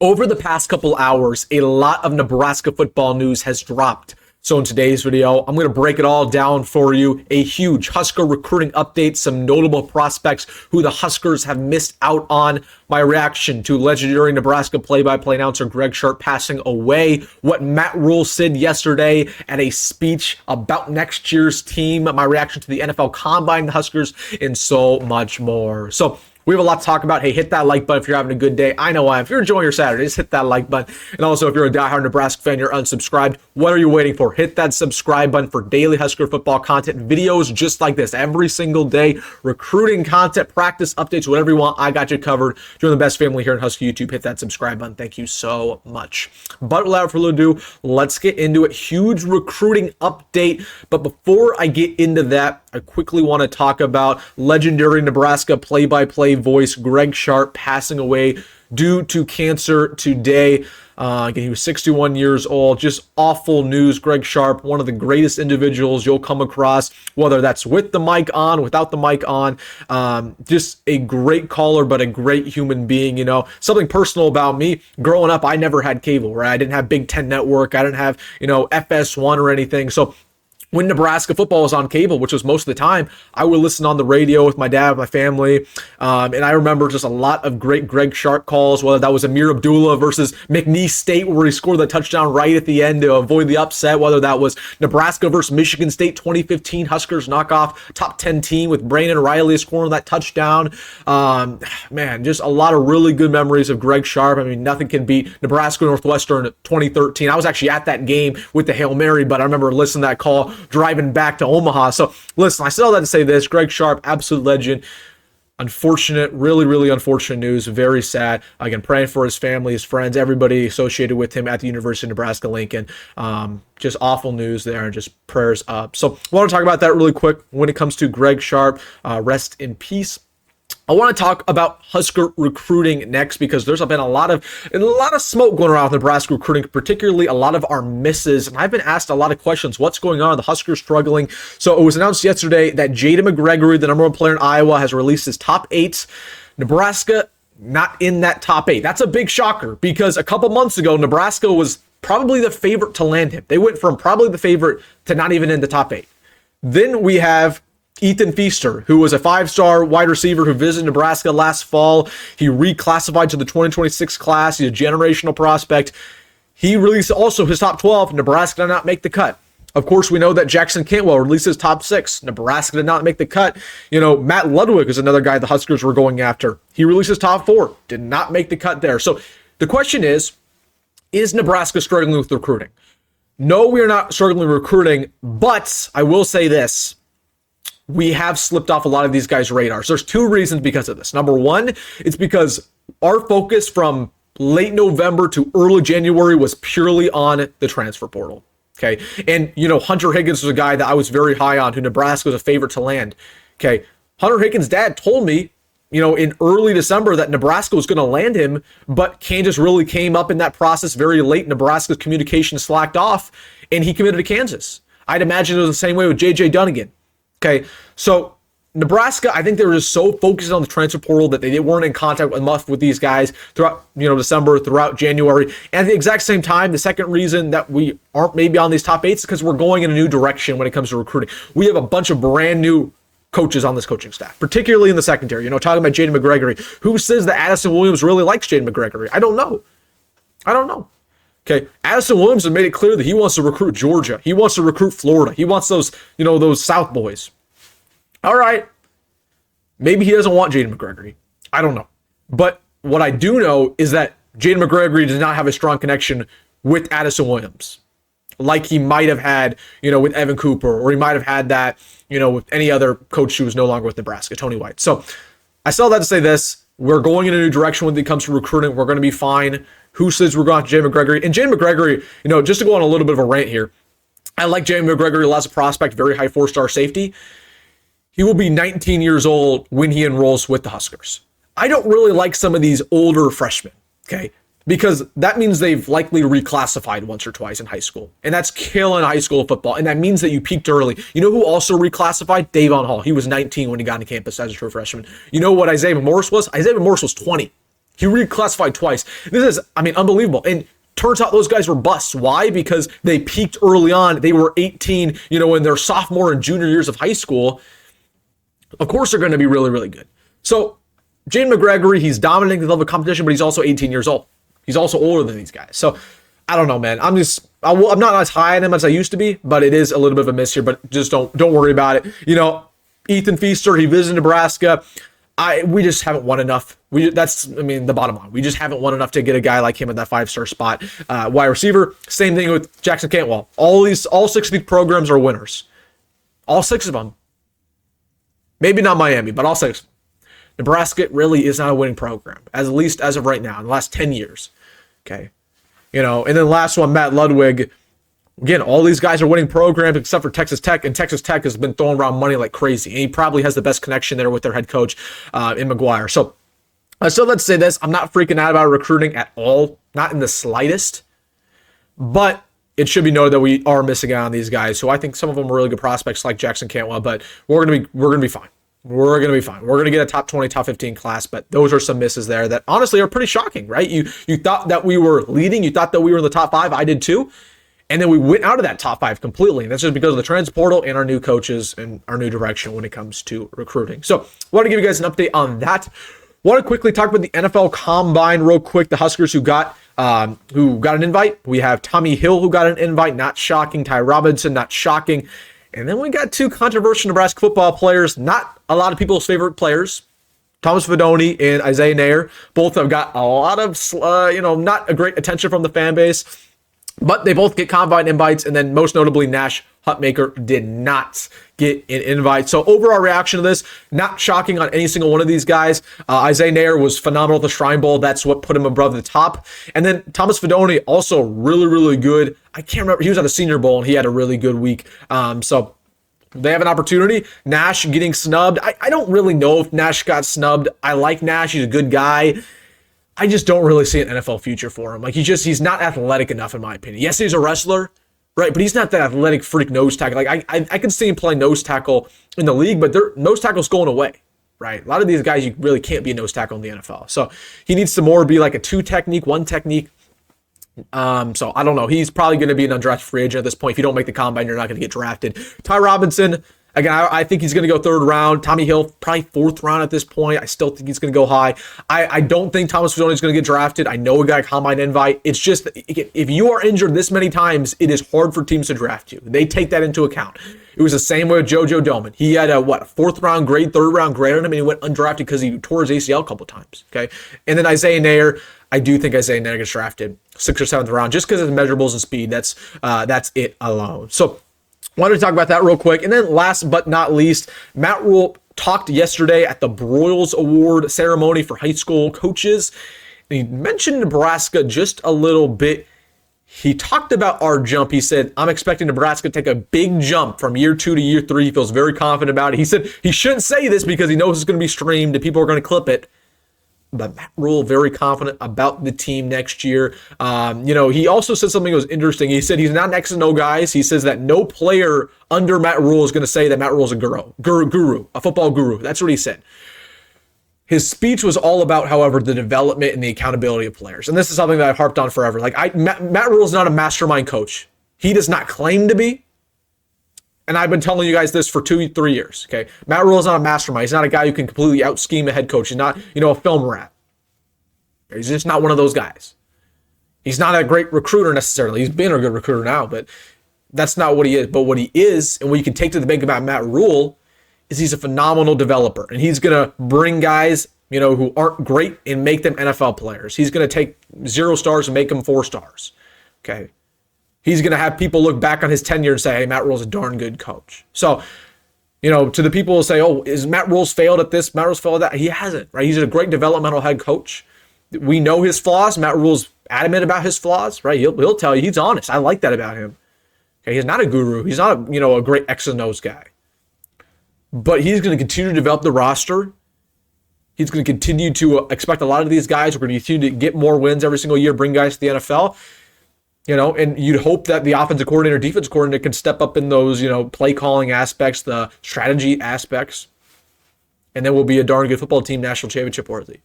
Over the past couple hours, a lot of Nebraska football news has dropped. So in today's video, I'm going to break it all down for you. A huge Husker recruiting update, some notable prospects who the Huskers have missed out on, my reaction to legendary Nebraska play-by-play announcer Greg Sharpe passing away, what Matt Rhule said yesterday at a speech about next year's team, my reaction to the NFL Combine, the Huskers, and so much more. So we have a lot to talk about. Hey, hit that like button if you're having a good day. I know I am. If you're enjoying your Saturday, just hit that like button. And also, if you're a diehard Nebraska fan, you're unsubscribed, what are you waiting for? Hit that subscribe button for daily Husker football content, videos just like this every single day, recruiting content, practice updates, whatever you want. I got you covered. Join the best family here in Husker YouTube. Hit that subscribe button. Thank you so much. But without further ado, let's get into it. Huge recruiting update. But before I get into that, I quickly want to talk about legendary Nebraska play-by-play voice Greg Sharpe passing away due to cancer today. Again, he was 61 years old. Just awful news. Greg Sharpe, one of the greatest individuals you'll come across, whether that's with the mic on, without the mic on. Just a great caller, but a great human being. You know, something personal about me. Growing up, I never had cable, right? I didn't have Big Ten Network. I didn't have, FS1 or anything. So when Nebraska football was on cable, which was most of the time, I would listen on the radio with my dad, my family. And I remember just a lot of great Greg Sharpe calls, whether that was Amir Abdullah versus McNeese State, where he scored the touchdown right at the end to avoid the upset, whether that was Nebraska versus Michigan State 2015 Huskers knockoff top 10 team with Brandon Riley scoring that touchdown. Man, just a lot of really good memories of Greg Sharpe. I mean, nothing can beat Nebraska Northwestern 2013. I was actually at that game with the Hail Mary, but I remember listening to that call driving back to Omaha. So listen, I said all that to say this. Greg Sharpe, absolute legend. Unfortunate, really, really unfortunate news. Very sad. Again, praying for his family, his friends, everybody associated with him at the University of Nebraska-Lincoln. Just awful news there, and just prayers up. So I want to talk about that really quick when it comes to Greg Sharpe. Rest in peace. I want to talk about Husker recruiting next, because there's been a lot of smoke going around with Nebraska recruiting, particularly a lot of our misses. And I've been asked a lot of questions. What's going on? The Huskers struggling. So it was announced yesterday that Jaden McGregory, the number one player in Iowa, has released his top 8. Nebraska not in that top 8. That's a big shocker, because a couple months ago, Nebraska was probably the favorite to land him. They went from probably the favorite to not even in the top 8. Then we have Ethan Feaster, who was a 5-star wide receiver who visited Nebraska last fall. He reclassified to the 2026 class. He's a generational prospect. He released also his top 12. Nebraska did not make the cut. Of course, we know that Jackson Cantwell released his top 6. Nebraska did not make the cut. Matt Ludwig is another guy the Huskers were going after. He released his top 4. Did not make the cut there. So the question is Nebraska struggling with recruiting? No, we are not struggling with recruiting, but I will say this. We have slipped off a lot of these guys' radars. There's 2 reasons because of this. Number one, it's because our focus from late November to early January was purely on the transfer portal. Okay. And, Hunter Higgins was a guy that I was very high on, who Nebraska was a favorite to land. Okay. Hunter Higgins' dad told me, in early December that Nebraska was going to land him, but Kansas really came up in that process very late. Nebraska's communication slacked off, and he committed to Kansas. I'd imagine it was the same way with J.J. Dunnigan. Okay, so Nebraska, I think they were just so focused on the transfer portal that they weren't in contact enough with these guys throughout, December, throughout January. And at the exact same time, the second reason that we aren't maybe on these top 8s is because we're going in a new direction when it comes to recruiting. We have a bunch of brand new coaches on this coaching staff, particularly in the secondary. Talking about Jaden McGregory. Who says that Addison Williams really likes Jaden McGregory? I don't know. Okay, Addison Williams has made it clear that he wants to recruit Georgia. He wants to recruit Florida. He wants those, those South boys. All right. Maybe he doesn't want Jaden McGregory. I don't know. But what I do know is that Jaden McGregory does not have a strong connection with Addison Williams, like he might have had, with Evan Cooper, or he might have had that, with any other coach who was no longer with Nebraska, Tony White. So I say all that to say this. We're going in a new direction when it comes to recruiting. We're going to be fine. Who says we're going to Jaden McGregory? And Jaden McGregory, just to go on a little bit of a rant here, I like Jaden McGregory as a prospect, very high 4-star safety. He will be 19 years old when he enrolls with the Huskers. I don't really like some of these older freshmen, okay? Because that means they've likely reclassified once or twice in high school. And that's killing high school football. And that means that you peaked early. You know who also reclassified? Davon Hall. He was 19 when he got on campus as a true freshman. You know what Isaiah Morris was? Isaiah Morris was 20. He reclassified twice. This is, unbelievable. And turns out those guys were busts. Why? Because they peaked early on. They were 18, in their sophomore and junior years of high school. Of course, they're going to be really, really good. So, Jaden McGregory, he's dominating the level of competition, but he's also 18 years old. He's also older than these guys. So, I don't know, man. I'm not as high on him as I used to be, but it is a little bit of a miss here. But just don't worry about it. Ethan Feaster, he visited Nebraska. We just haven't won enough. That's the bottom line. We just haven't won enough to get a guy like him at that 5-star spot. Wide receiver, same thing with Jackson Cantwell. All 6 of these programs are winners. All 6 of them. Maybe not Miami, but all 6. Nebraska really is not a winning program, at least as of right now, in the last 10 years. Okay. And then the last one, Matt Ludwig. Again, all these guys are winning programs except for Texas Tech, and Texas Tech has been throwing around money like crazy. And he probably has the best connection there with their head coach in McGuire. So let's say this. I'm not freaking out about recruiting at all, not in the slightest. But it should be noted that we are missing out on these guys, who I think some of them are really good prospects like Jackson Cantwell, but we're gonna be fine. We're going to be fine. We're going to get a top 20, top 15 class, but those are some misses there that honestly are pretty shocking, right? You thought that we were leading. You thought that we were in the top 5. I did too. And then we went out of that top 5 completely. And that's just because of the transfer portal and our new coaches and our new direction when it comes to recruiting. So I want to give you guys an update on that. Want to quickly talk about the NFL Combine real quick. The Huskers who got an invite. We have Tommy Hill who got an invite. Not shocking. Ty Robinson, not shocking. And then we got 2 controversial Nebraska football players, not a lot of people's favorite players, Thomas Fidone and Isaiah Nair. Both have got a lot of, not a great attention from the fan base, but they both get combine invites. And then most notably, Nash Hutmaker did not get an invite. So overall reaction to this, not shocking on any single one of these guys. Isaiah Nair was phenomenal at the Shrine Bowl. That's what put him above the top. And then Thomas Fidone, also really, really good. I can't remember. He was at the Senior Bowl and he had a really good week. So they have an opportunity. Nash getting snubbed. I don't really know if Nash got snubbed. I like Nash. He's a good guy. I just don't really see an NFL future for him. He's not athletic enough in my opinion. Yes, he's a wrestler. Right, but he's not that athletic freak nose tackle. I can see him playing nose tackle in the league, but their nose tackle's going away. Right, a lot of these guys you really can't be a nose tackle in the NFL. So he needs to more be like a 2 technique, 1 technique. So I don't know. He's probably going to be an undrafted free agent at this point. If you don't make the combine, you're not going to get drafted. Ty Robinson. Again, I think he's going to go 3rd round. Tommy Hill, probably 4th round at this point. I still think he's going to go high. I don't think Thomas Fidone is going to get drafted. I know we got a combine invite. It's just, if you are injured this many times, it is hard for teams to draft you. They take that into account. It was the same way with JoJo Doman. He had a 4th round grade, 3rd round grade on him, and he went undrafted because he tore his ACL a couple times. Okay, and then Isaiah Nair. I do think Isaiah Nair gets drafted 6th or 7th round just because of measurables and speed. That's it alone. So wanted to talk about that real quick. And then last but not least, Matt Rhule talked yesterday at the Broyles Award ceremony for high school coaches. And he mentioned Nebraska just a little bit. He talked about our jump. He said, I'm expecting Nebraska to take a big jump from year 2 to year 3. He feels very confident about it. He said he shouldn't say this because he knows it's going to be streamed and people are going to clip it. But Matt Rhule, very confident about the team next year. He also said something that was interesting. He said he's not an X and O guys. He says that no player under Matt Rhule is going to say that Matt Rhule is a guru, a football guru. That's what he said. His speech was all about, however, the development and the accountability of players. And this is something that I've harped on forever. Matt Rhule is not a mastermind coach. He does not claim to be. And I've been telling you guys this for 2-3 years, okay? Matt Rhule is not a mastermind. He's not a guy who can completely out-scheme a head coach. He's not, a film rat. He's just not one of those guys. He's not a great recruiter necessarily. He's been a good recruiter now, but that's not what he is. But what he is, and what you can take to the bank about Matt Rhule, is he's a phenomenal developer. And he's going to bring guys, who aren't great and make them NFL players. He's going to take 0 stars and make them 4 stars, okay? He's going to have people look back on his tenure and say, hey, Matt Rhule's a darn good coach. So, to the people who say, oh, is Matt Rhule's failed at this? Matt Rhule's failed at that? He hasn't, right? He's a great developmental head coach. We know his flaws. Matt Rhule's adamant about his flaws, right? He'll tell you. He's honest. I like that about him. Okay, he's not a guru. He's not a great X and O's guy. But he's going to continue to develop the roster. He's going to continue to expect a lot of these guys. We're going to continue to get more wins every single year, bring guys to the NFL. And you'd hope that the offensive coordinator, defense coordinator can step up in those, play calling aspects, the strategy aspects. And then we'll be a darn good football team, national championship worthy.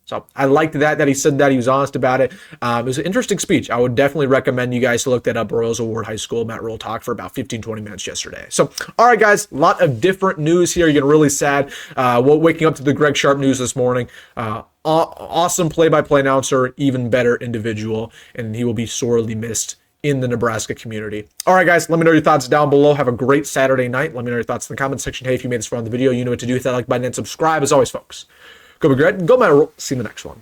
So I liked that he said that. He was honest about it. It was an interesting speech. I would definitely recommend you guys to look that up. Royals Award High School. Matt Rhule talked for about 15-20 minutes yesterday. So, all right, guys, a lot of different news here. You're getting really sad. Waking up to the Greg Sharpe news this morning. Awesome play-by-play announcer, even better individual, and he will be sorely missed in the Nebraska community. All right, guys, let me know your thoughts down below. Have a great Saturday night. Let me know your thoughts in the comment section. Hey, if you made this far on the video, you know what to do. Hit that like button and subscribe. As always, folks, go be great. Go Matt Rhule. See you in the next one.